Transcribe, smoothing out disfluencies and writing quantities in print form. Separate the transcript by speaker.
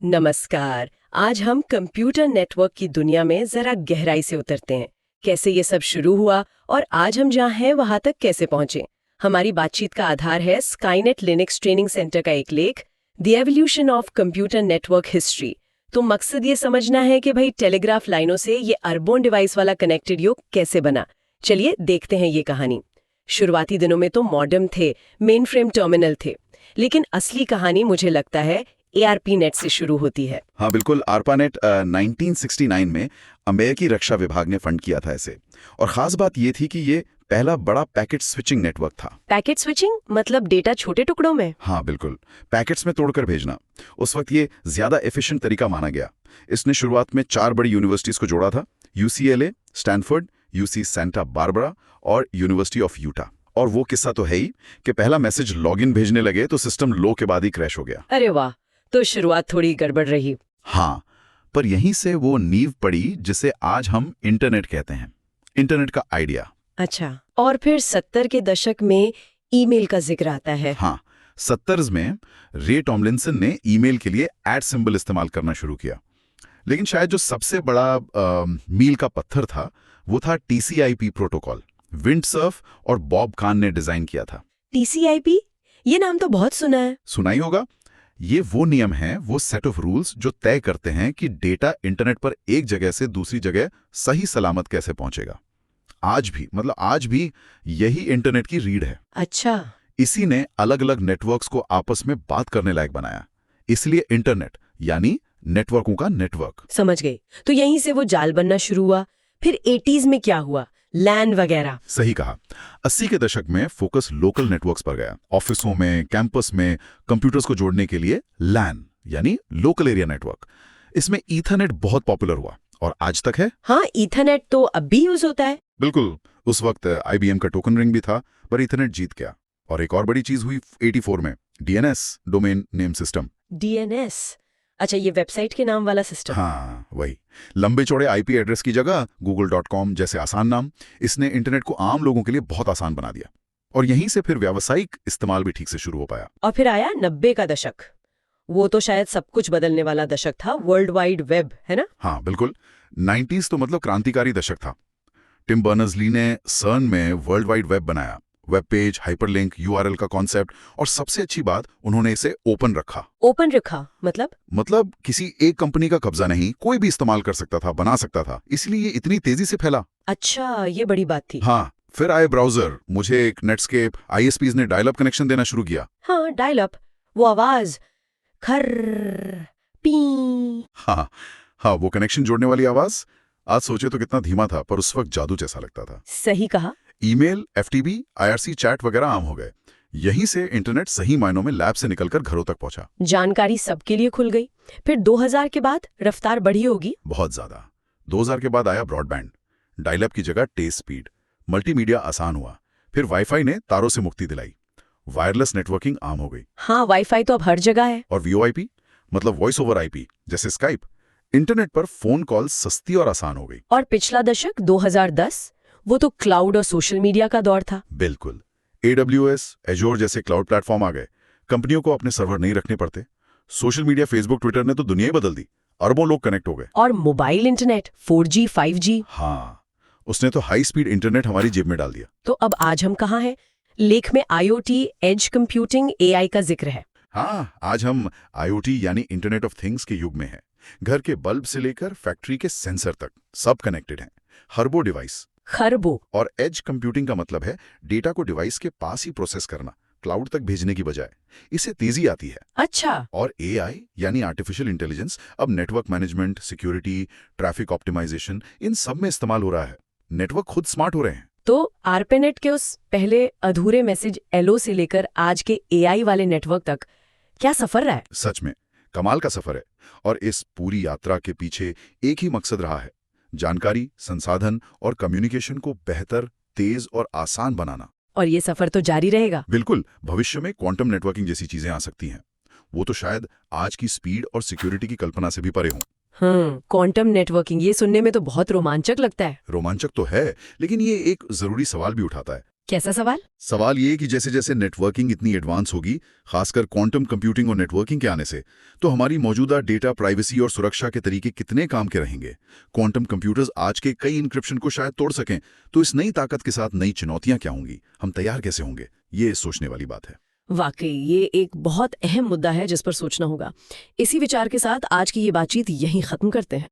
Speaker 1: नमस्कार। आज हम कंप्यूटर नेटवर्क की दुनिया में जरा गहराई से उतरते हैं। कैसे ये सब शुरू हुआ और आज हम जहाँ हैं वहां तक कैसे पहुंचे। हमारी बातचीत का आधार है स्काईनेट लिनक्स ट्रेनिंग सेंटर का एक लेख, the evolution of computer network history. तो मकसद ये समझना है कि भाई टेलीग्राफ लाइनों से ये अरबों डिवाइस वाला कनेक्टेड युग कैसे बना। चलिए देखते हैं ये कहानी। शुरुआती दिनों में तो मॉडेम थे, मेन फ्रेम टर्मिनल थे, लेकिन असली कहानी मुझे लगता है ARPANET से शुरू होती है।
Speaker 2: हाँ बिल्कुल, ARPANET 1969 में अमेरिकी रक्षा विभाग ने फंड किया था इसे। और खास बात ये थी कि ये पहला बड़ा पैकेट स्विचिंग नेटवर्क था।
Speaker 1: पैकेट स्विचिंग मतलब डेटा छोटे टुकड़ों में?
Speaker 2: हाँ बिल्कुल, पैकेट्स में तोड़कर भेजना। उस वक्त ये ज्यादा एफिशिएंट तरीका माना गया। इसने शुरुआत में 4 बड़ी यूनिवर्सिटीज को जोड़ा था, UCLA, Stanford, UC Santa Barbara और यूनिवर्सिटी ऑफ यूटा। और वो किस्सा तो है ही कि पहला मैसेज लॉगिन भेजने लगे तो सिस्टम लो के बाद ही क्रैश हो गया।
Speaker 1: अरे वाह, तो शुरुआत थोड़ी गड़बड़ रही।
Speaker 2: हाँ, पर यहीं से वो नींव पड़ी जिसे आज हम इंटरनेट कहते हैं, इंटरनेट का आइडिया।
Speaker 1: अच्छा, और फिर 70 के दशक में ईमेल का जिक्र आता है।
Speaker 2: हाँ, 70s में रे टॉमलिंसन ने ईमेल के लिए @ इस्तेमाल करना शुरू किया। लेकिन शायद जो सबसे बड़ा मील का पत्थर था वो था TCP प्रोटोकॉल। विंडसर्फ और बॉब कान ने डिजाइन किया था।
Speaker 1: TCP? ये नाम तो बहुत सुना है।
Speaker 2: सुना ही होगा। ये वो नियम हैं, वो सेट ऑफ रूल्स जो तय करते हैं कि डेटा इंटरनेट पर एक जगह से दूसरी जगह सही सलामत कैसे पहुंचेगा। आज भी यही इंटरनेट की रीढ़ है।
Speaker 1: अच्छा,
Speaker 2: इसी ने अलग अलग नेटवर्क्स को आपस में बात करने लायक बनाया। इसलिए इंटरनेट यानी नेटवर्कों का नेटवर्क।
Speaker 1: समझ गई। तो यहीं से वो जाल बनना शुरू हुआ। फिर 80s में क्या हुआ? लैन वगैरह?
Speaker 2: सही कहा। 80 के दशक में फोकस लोकल नेटवर्क्स पर गया। ऑफिसों में, कैंपस में कंप्यूटर्स को जोड़ने के लिए लैन यानी लोकल एरिया नेटवर्क। इसमें ईथरनेट बहुत पॉपुलर हुआ और आज तक है।
Speaker 1: हाँ, ईथरनेट तो अब भी यूज होता है।
Speaker 2: बिल्कुल, उस वक्त IBM का टोकन रिंग भी था, पर ईथरनेट जीत गया। और एक और बड़ी चीज हुई 84 में, DNS, domain name system.
Speaker 1: DNS? अच्छा, ये वेबसाइट के नाम वाला सिस्टम।
Speaker 2: हाँ वही, लंबे चौड़े IP एड्रेस की जगह google.com जैसे आसान नाम। इसने इंटरनेट को आम लोगों के लिए बहुत आसान बना दिया। और यहीं से फिर व्यावसायिक इस्तेमाल भी ठीक से शुरू हो पाया।
Speaker 1: और फिर आया 90 का दशक। वो तो शायद सब कुछ बदलने वाला दशक था, वर्ल्ड वाइड वेब, है ना?
Speaker 2: हाँ बिल्कुल, 90s तो मतलब क्रांतिकारी दशक था। टिम बर्नर्स-ली ने CERN में वर्ल्ड वाइड वेब बनाया। वेब पेज, हाइपरलिंक, URL का कॉन्सेप्ट, और सबसे अच्छी बात, उन्होंने इसे ओपन रखा।
Speaker 1: ओपन रखा मतलब
Speaker 2: किसी एक कंपनी का कब्जा नहीं, कोई भी इस्तेमाल कर सकता था, बना सकता था। इसलिए ये इतनी तेजी से फैला।
Speaker 1: अच्छा, ये बड़ी बात थी।
Speaker 2: हाँ, फिर आए ब्राउजर, मुझे एक नेटस्केप, ISPs ने डायल अप कनेक्शन देना शुरू किया।
Speaker 1: हाँ, डायल अप, वो आवाज खर पी।
Speaker 2: हाँ, वो कनेक्शन जोड़ने वाली आवाज आज सोचे तो कितना धीमा था, पर उस वक्त जादू जैसा लगता था।
Speaker 1: सही कहा।
Speaker 2: ईमेल, FTP, IRC चैट वगैरह आम हो गए। यहीं से इंटरनेट सही मायनों में लैब से निकलकर घरों तक पहुंचा।
Speaker 1: जानकारी सबके लिए खुल गई। फिर 2000 के बाद रफ्तार बढ़ी होगी।
Speaker 2: बहुत ज्यादा। 2000 के बाद आया ब्रॉडबैंड, डायल अप की जगह तेज स्पीड, मल्टीमीडिया आसान हुआ। फिर वाईफाई ने तारों से मुक्ति दिलाई, वायरलेस नेटवर्किंग आम हो गई।
Speaker 1: हाँ, वाईफाई तो अब हर जगह है।
Speaker 2: और VoIP मतलब वॉइस ओवर IP जैसे स्काइप। इंटरनेट पर फोन कॉल सस्ती और आसान हो गई।
Speaker 1: और पिछला दशक 2010, वो तो क्लाउड और सोशल मीडिया का दौर था।
Speaker 2: बिल्कुल, AWS, Azure जैसे क्लाउड प्लेटफॉर्म आ गए। कंपनियों को अपने सर्वर नहीं रखने पड़ते। सोशल मीडिया, फेसबुक, ट्विटर ने तो दुनिया ही बदल दी। अरबों लोग कनेक्ट हो गए।
Speaker 1: और मोबाइल इंटरनेट, 4G, 5G।
Speaker 2: हाँ, उसने तो हाई स्पीड इंटरनेट हमारी जेब में डाल दिया।
Speaker 1: तो अब आज हम कहाँ हैं? लेख में IoT, एज कंप्यूटिंग, AI का जिक्र है।
Speaker 2: हाँ, आज हम IoT यानी इंटरनेट ऑफ थिंग्स के युग में हैं। घर के बल्ब से लेकर फैक्ट्री के सेंसर तक सब कनेक्टेड हैं। खरबों डिवाइस।
Speaker 1: खरबों।
Speaker 2: और एज कंप्यूटिंग का मतलब है डेटा को डिवाइस के पास ही प्रोसेस करना, क्लाउड तक भेजने की बजाय। इससे तेजी आती है।
Speaker 1: अच्छा।
Speaker 2: और AI यानी आर्टिफिशियल इंटेलिजेंस अब network management, security, traffic optimisation, इन सब में इस्तेमाल हो रहा है। नेटवर्क खुद स्मार्ट हो रहे हैं।
Speaker 1: तो ARPANET के उस पहले अधूरे मैसेज LO से लेकर आज के AI वाले नेटवर्क तक क्या सफर रहा है?
Speaker 2: सच में कमाल का सफर है। और इस पूरी यात्रा के पीछे एक ही मकसद रहा है, जानकारी, संसाधन और कम्युनिकेशन को बेहतर, तेज और आसान बनाना।
Speaker 1: और ये सफर तो जारी रहेगा।
Speaker 2: बिल्कुल, भविष्य में क्वांटम नेटवर्किंग जैसी चीजें आ सकती हैं। वो तो शायद आज की स्पीड और सिक्योरिटी की कल्पना से भी परे हों।
Speaker 1: क्वांटम नेटवर्किंग, ये सुनने में तो बहुत रोमांचक लगता है।
Speaker 2: रोमांचक तो है, लेकिन ये एक जरूरी सवाल भी उठाता है।
Speaker 1: कैसा सवाल?
Speaker 2: सवाल ये कि जैसे जैसे नेटवर्किंग इतनी एडवांस होगी, खासकर क्वांटम कंप्यूटिंग और नेटवर्किंग के आने से, तो हमारी मौजूदा डेटा प्राइवेसी और सुरक्षा के तरीके कितने काम के रहेंगे। क्वांटम कंप्यूटर्स आज के कई इंक्रिप्शन को शायद तोड़ सकें, तो इस नई ताकत के साथ नई चुनौतियां क्या होंगी, हम तैयार कैसे होंगे, ये सोचने वाली बात है।
Speaker 1: वाकई ये एक बहुत अहम मुद्दा है जिस पर सोचना होगा। इसी विचार के साथ आज की ये बातचीत यहीं खत्म करते हैं।